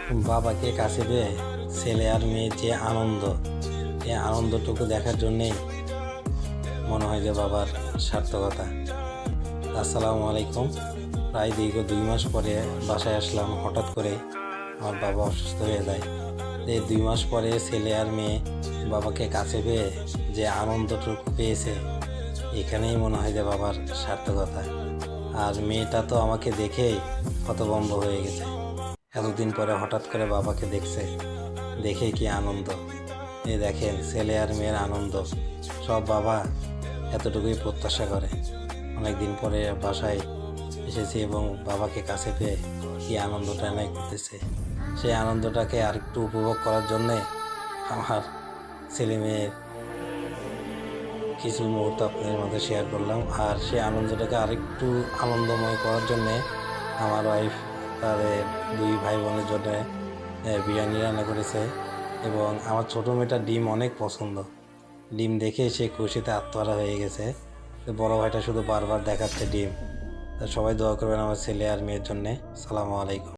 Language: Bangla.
বাবাকে কাছে পেয়ে ছেলে আর মেয়ের যে আনন্দ, এই আনন্দটুকু দেখার জন্যেই মনে হয় যে বাবার সার্থকতা। আসসালামু আলাইকুম। প্রায় দীর্ঘ 2 মাস পরে বাসায় আসলাম। হঠাৎ করে আমার বাবা অসুস্থ হয়ে যায়। এই 2 মাস পরে ছেলে আর মেয়ে বাবাকে কাছে পেয়ে যে আনন্দটুকু পেয়েছে, এখানেই মনে হয় যে বাবার সার্থকতা। আর মেয়েটা তো আমাকে দেখেই হতভম্ব হয়ে গেছে। এতদিন পরে হঠাৎ করে বাবাকে দেখছে, দেখে কি আনন্দ! এই দেখেন ছেলে আর মেয়ের আনন্দ। সব বাবা এতটুকুই প্রত্যাশা করে। অনেক দিন পরে বাসায় এসেছি এবং বাবাকে কাছে পেয়ে কি আনন্দটা নাই করতেছে, সেই আনন্দটাকে আরেকটু উপভোগ করার জন্যে আমার ছেলে মেয়ের কিছু মুহূর্ত আপনাদের মধ্যে শেয়ার করলাম। আর সেই আনন্দটাকে আরেকটু আনন্দময় করার জন্যে আমার ওয়াইফ তাদের 2 ভাই বোনের জন্য বিরিয়ানি রান্না করেছে। এবং আমার ছোটো মেয়েটার ডিম অনেক পছন্দ। ডিম দেখে সে খুশিতে আত্মহারা হয়ে গেছে। তো বড় ভাইটা শুধু বারবার দেখাচ্ছে ডিম। তা সবাই দোয়া করবেন আমার ছেলে আর মেয়ের জন্যে। সালামু আলাইকুম।